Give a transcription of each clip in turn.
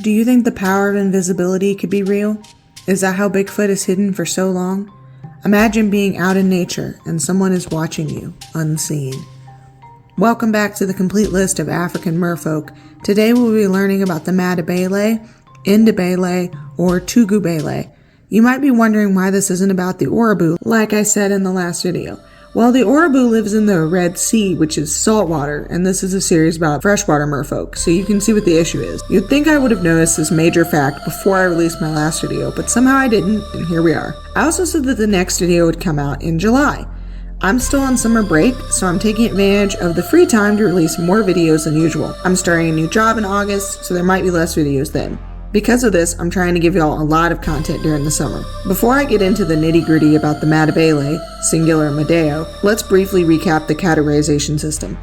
Do you think the power of invisibility could be real? Is that how Bigfoot is hidden for so long? Imagine being out in nature and someone is watching you, unseen. Welcome back to the complete list of African merfolk. Today we'll be learning about the Madebele, Ndebele, or Tugubele. You might be wondering why this isn't about the Oribu, like I said in the last video. Well, the Oribu lives in the Red Sea, which is saltwater, and this is a series about freshwater merfolk, so you can see what the issue is. You'd think I would have noticed this major fact before I released my last video, but somehow I didn't, and here we are. I also said that the next video would come out in July. I'm still on summer break, so I'm taking advantage of the free time to release more videos than usual. I'm starting a new job in August, so there might be less videos then. Because of this, I'm trying to give y'all a lot of content during the summer. Before I get into the nitty-gritty about the Madebele, singular Madeo, let's briefly recap the categorization system.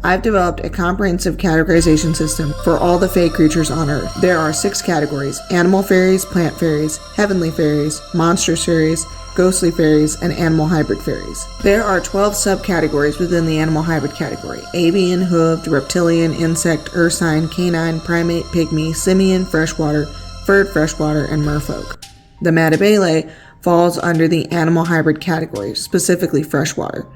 I've developed a comprehensive categorization system for all the fae creatures on Earth. There are 6 categories: animal fairies, plant fairies, heavenly fairies, monstrous fairies, ghostly fairies, and animal hybrid fairies. There are 12 subcategories within the animal hybrid category: avian, hooved, reptilian, insect, ursine, canine, primate, pygmy, simian, freshwater, furred freshwater, and merfolk. The Madebele falls under the animal hybrid category, specifically freshwater.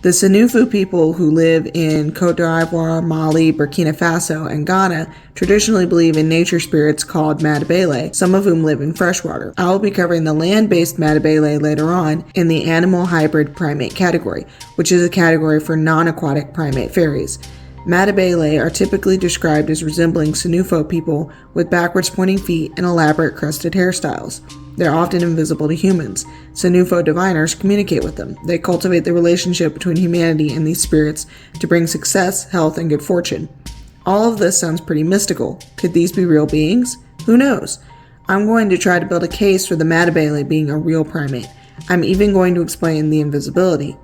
The senufo people who live in Côte d'Ivoire, Mali, Burkina Faso, and Ghana traditionally believe in nature spirits called Madebele, some of whom live in freshwater. I will be covering the land-based Madebele later on in the animal hybrid primate category, which is a category for non-aquatic primate fairies. Madebele are typically described as resembling senufo people with backwards pointing feet and elaborate crested hairstyles. They're often invisible to humans. Senufo diviners communicate with them. They cultivate the relationship between humanity and these spirits to bring success, health, and good fortune. All of this sounds pretty mystical. Could these be real beings? Who knows? I'm going to try to build a case for the Madebele being a real primate. I'm even going to explain the invisibility.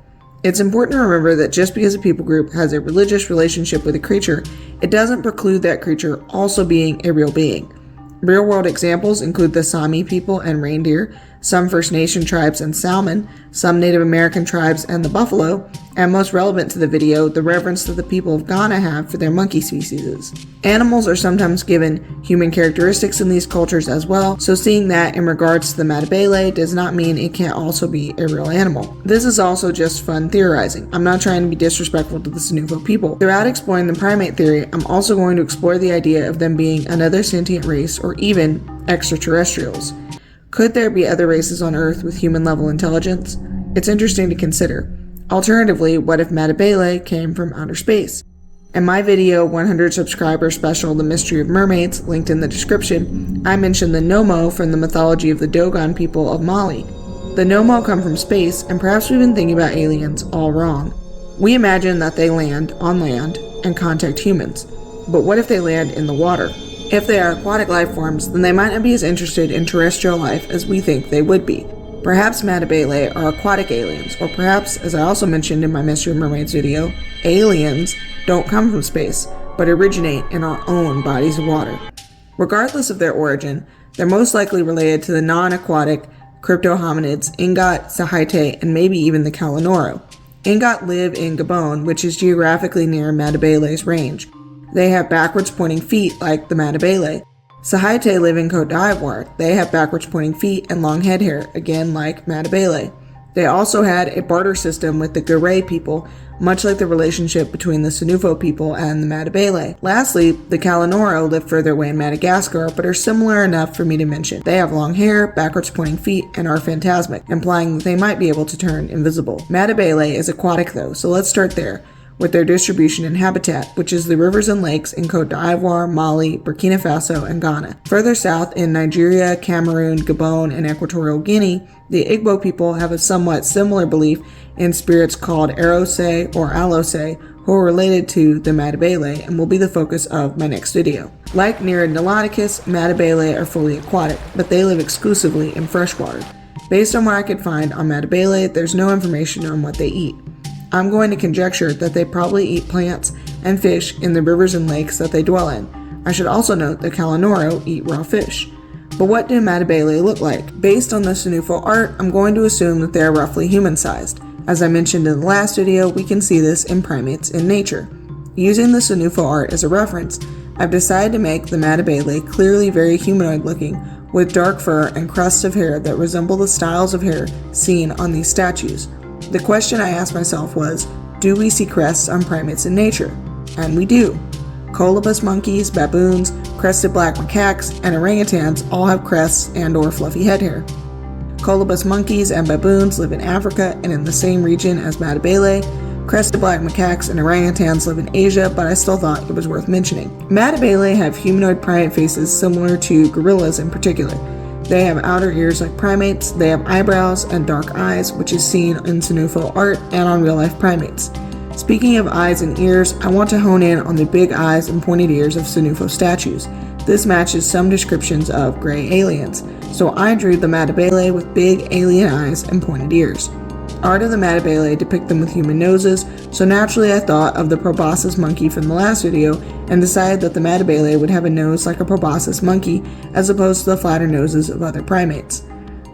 It's important to remember that just because a people group has a religious relationship with a creature, it doesn't preclude that creature also being a real being. Real-world examples include the Sami people and reindeer, some First Nation tribes and salmon, some Native American tribes and the buffalo, and most relevant to the video, the reverence that the people of Ghana have for their monkey species. Animals are sometimes given human characteristics in these cultures as well, so seeing that in regards to the Madebele does not mean it can't also be a real animal. This is also just fun theorizing. I'm not trying to be disrespectful to the senufo people. Throughout exploring the primate theory, I'm also going to explore the idea of them being another sentient race or even extraterrestrials. Could there be other races on Earth with human-level intelligence? It's interesting to consider. Alternatively, what if Madebele came from outer space? In my video, 100 subscriber special, The Mystery of Mermaids, linked in the description, I mentioned the Nomo from the mythology of the Dogon people of Mali. The Nomo come from space, and perhaps we've been thinking about aliens all wrong. We imagine that they land on land and contact humans. But what if they land in the water? If they are aquatic life forms, then they might not be as interested in terrestrial life as we think they would be. Perhaps Madebele are aquatic aliens, or perhaps, as I also mentioned in my Mystery of Mermaids video, aliens don't come from space, but originate in our own bodies of water. Regardless of their origin, they're most likely related to the non-aquatic crypto-hominids Ingot, Sahite, and maybe even the Kalanoro. Ingot live in Gabon, which is geographically near Madebele's range. They have backwards pointing feet like the Madebele. Sahite live in Côte d'Ivoire. They have backwards pointing feet and long head hair, again like Madebele. They also had a barter system with the Gure people, much like the relationship between the senufo people and the Madebele. Lastly, the Kalanoro live further away in Madagascar, but are similar enough for me to mention. They have long hair, backwards pointing feet, and are phantasmic, implying that they might be able to turn invisible. Madebele is aquatic though, so let's start there with their distribution and habitat, which is the rivers and lakes in Côte d'Ivoire, Mali, Burkina Faso, and Ghana. Further south in Nigeria, Cameroon, Gabon, and Equatorial Guinea, the Igbo people have a somewhat similar belief in spirits called Arose or Alose, who are related to the Madebele and will be the focus of my next video. Like Naiad Niloticus, Madebele are fully aquatic, but they live exclusively in freshwater. Based on what I could find on Madebele, there's no information on what they eat. I'm going to conjecture that they probably eat plants and fish in the rivers and lakes that they dwell in. I should also note that Kalanoro eat raw fish. But what do Madebele look like? Based on the senufo art, I'm going to assume that they are roughly human-sized. As I mentioned in the last video, we can see this in primates in nature. Using the senufo art as a reference, I've decided to make the Madebele clearly very humanoid looking, with dark fur and crests of hair that resemble the styles of hair seen on these statues. The question I asked myself was, do we see crests on primates in nature? And we do. Colobus monkeys, baboons, crested black macaques, and orangutans all have crests and/or fluffy head hair. Colobus monkeys and baboons live in Africa and in the same region as Madebele. Crested black macaques and orangutans live in Asia, but I still thought it was worth mentioning. Madebele have humanoid primate faces similar to gorillas in particular. They have outer ears like primates, they have eyebrows and dark eyes, which is seen in senufo art and on real-life primates. Speaking of eyes and ears, I want to hone in on the big eyes and pointed ears of senufo statues. This matches some descriptions of gray aliens, so I drew the Madebele with big alien eyes and pointed ears. Art of the Madebele depict them with human noses, so naturally I thought of the proboscis monkey from the last video and decided that the Madebele would have a nose like a proboscis monkey as opposed to the flatter noses of other primates.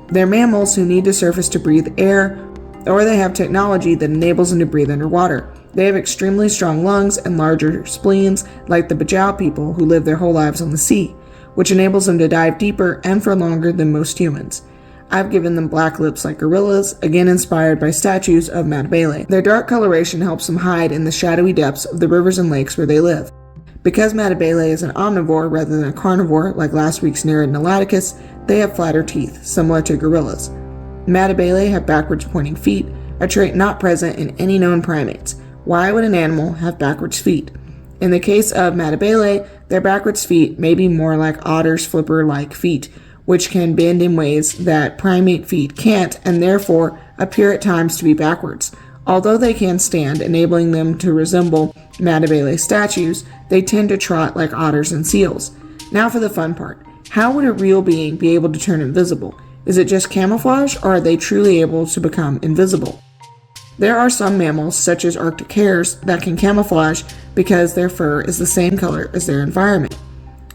They're mammals who need to surface to breathe air, or they have technology that enables them to breathe underwater. They have extremely strong lungs and larger spleens like the Bajau people who live their whole lives on the sea, which enables them to dive deeper and for longer than most humans. I've given them black lips like gorillas, again inspired by statues of Madebele. Their dark coloration helps them hide in the shadowy depths of the rivers and lakes where they live. Because Madebele is an omnivore rather than a carnivore like last week's Naiad Naiadicus, they have flatter teeth, similar to gorillas. Madebele have backwards pointing feet, a trait not present in any known primates. Why would an animal have backwards feet? In the case of Madebele, their backwards feet may be more like otters' flipper-like feet, which can bend in ways that primate feet can't and therefore appear at times to be backwards. Although they can stand, enabling them to resemble Madebele statues, they tend to trot like otters and seals. Now for the fun part. How would a real being be able to turn invisible? Is it just camouflage, or are they truly able to become invisible? There are some mammals, such as Arctic hares, that can camouflage because their fur is the same color as their environment.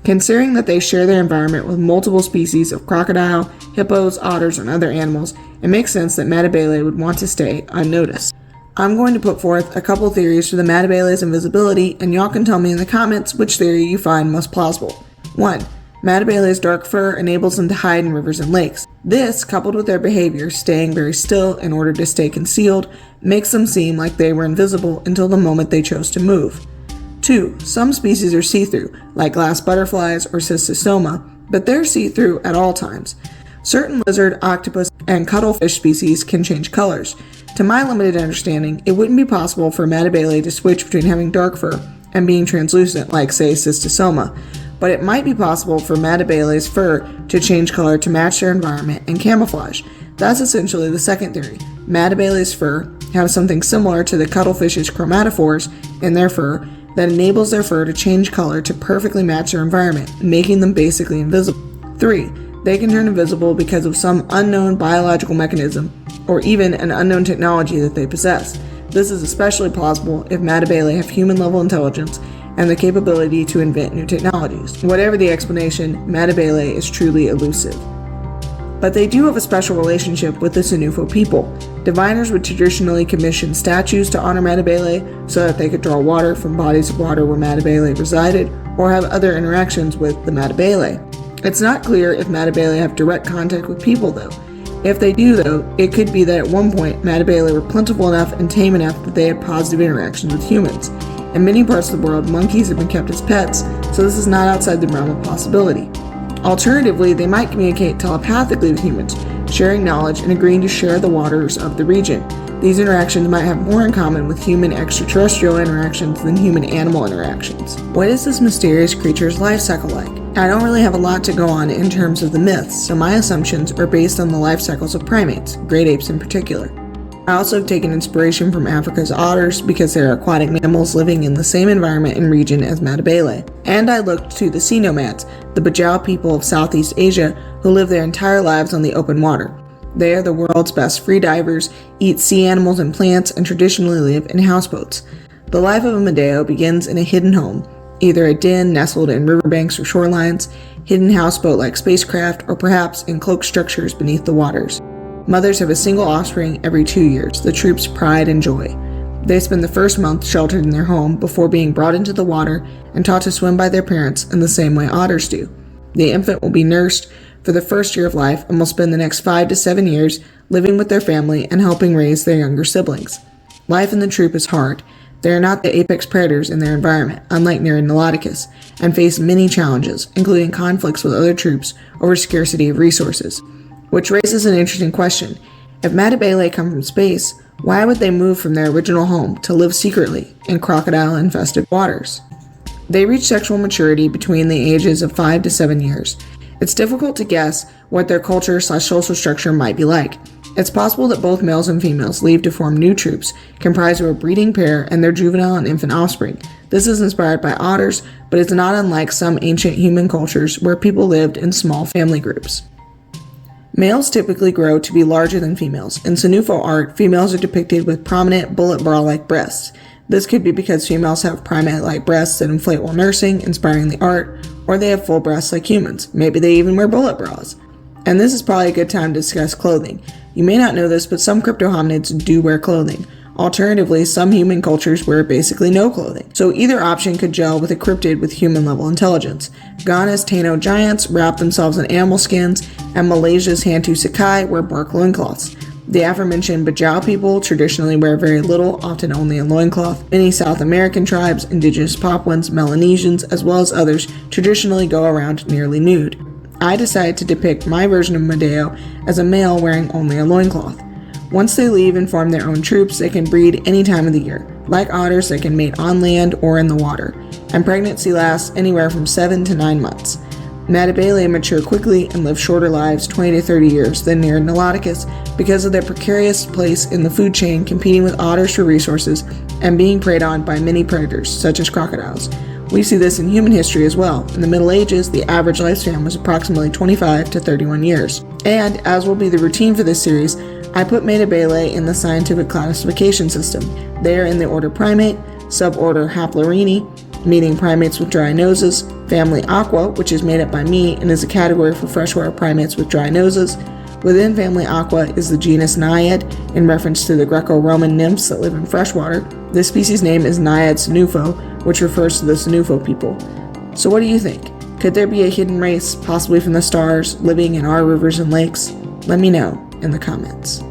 Considering that they share their environment with multiple species of crocodile, hippos, otters, and other animals, it makes sense that Madebele would want to stay unnoticed. I'm going to put forth a couple theories for the Madebele's invisibility, and y'all can tell me in the comments which theory you find most plausible. 1. Madebele's dark fur enables them to hide in rivers and lakes. This, coupled with their behavior, staying very still in order to stay concealed, makes them seem like they were invisible until the moment they chose to move. 2. Some species are see-through, like glass butterflies or cystostoma, but they're see-through at all times. Certain lizard, octopus, and cuttlefish species can change colors. To my limited understanding, it wouldn't be possible for Madebele to switch between having dark fur and being translucent, like, say, cystostoma, but it might be possible for Madebele's fur to change color to match their environment and camouflage. That's essentially the second theory. Madebele's fur have something similar to the cuttlefish's chromatophores in their fur that enables their fur to change color to perfectly match their environment, making them basically invisible. 3. They can turn invisible because of some unknown biological mechanism or even an unknown technology that they possess. This is especially plausible if Madebele have human-level intelligence and the capability to invent new technologies. Whatever the explanation, Madebele is truly elusive. But they do have a special relationship with the senufo people. Diviners would traditionally commission statues to honor Madebele so that they could draw water from bodies of water where Madebele resided or have other interactions with the Madebele. It's not clear if Madebele have direct contact with people though. If they do though, it could be that at one point Madebele were plentiful enough and tame enough that they had positive interactions with humans. In many parts of the world, monkeys have been kept as pets, so this is not outside the realm of possibility. Alternatively, they might communicate telepathically with humans, sharing knowledge and agreeing to share the waters of the region. These interactions might have more in common with human extraterrestrial interactions than human-animal interactions. What is this mysterious creature's life cycle like? I don't really have a lot to go on in terms of the myths, so my assumptions are based on the life cycles of primates, great apes in particular. I also have taken inspiration from Africa's otters because they are aquatic mammals living in the same environment and region as Madebele. And I looked to the sea nomads, the Bajau people of Southeast Asia who live their entire lives on the open water. They are the world's best free divers, eat sea animals and plants, and traditionally live in houseboats. The life of a Madeo begins in a hidden home, either a den nestled in riverbanks or shorelines, hidden houseboat-like spacecraft, or perhaps in cloaked structures beneath the waters. Mothers have a single offspring every 2 years, the troop's pride and joy. They spend the first month sheltered in their home before being brought into the water and taught to swim by their parents in the same way otters do. The infant will be nursed for the first year of life and will spend the next 5 to 7 years living with their family and helping raise their younger siblings. Life in the troop is hard. They are not the apex predators in their environment, unlike near Nautilus, and face many challenges, including conflicts with other troops over scarcity of resources. Which raises an interesting question. If Madebele come from space, why would they move from their original home to live secretly in crocodile-infested waters? They reach sexual maturity between the ages of 5 to 7 years. It's difficult to guess what their culture/social structure might be like. It's possible that both males and females leave to form new troops, comprised of a breeding pair and their juvenile and infant offspring. This is inspired by otters, but it's not unlike some ancient human cultures where people lived in small family groups. Males typically grow to be larger than females. In senufo art, females are depicted with prominent bullet bra-like breasts. This could be because females have primate-like breasts that inflate while nursing, inspiring the art, or they have full breasts like humans. Maybe they even wear bullet bras. And this is probably a good time to discuss clothing. You may not know this, but some cryptohominids do wear clothing. Alternatively, some human cultures wear basically no clothing. So either option could gel with a cryptid with human-level intelligence. Ghana's Tano giants wrap themselves in animal skins, and Malaysia's Hantu Sakai wear bark loincloths. The aforementioned Bajau people traditionally wear very little, often only a loincloth. Many South American tribes, indigenous Papuans, Melanesians, as well as others, traditionally go around nearly nude. I decided to depict my version of Madeo as a male wearing only a loincloth. Once they leave and form their own troops, they can breed any time of the year. Like otters, they can mate on land or in the water, and pregnancy lasts anywhere from 7 to 9 months. Madebele mature quickly and live shorter lives, 20 to 30 years, than near Nautilus because of their precarious place in the food chain, competing with otters for resources and being preyed on by many predators, such as crocodiles. We see this in human history as well. In the Middle Ages, the average lifespan was approximately 25 to 31 years. And, as will be the routine for this series, I put Madebele in the scientific classification system. They are in the order Primate, suborder Haplorini, meaning primates with dry noses, family Aqua, which is made up by me and is a category for freshwater primates with dry noses. Within family Aqua is the genus Naiad, in reference to the Greco-Roman nymphs that live in freshwater. This species name is Naiad senufo, which refers to the senufo people. So what do you think? Could there be a hidden race, possibly from the stars, living in our rivers and lakes? Let me know in the comments.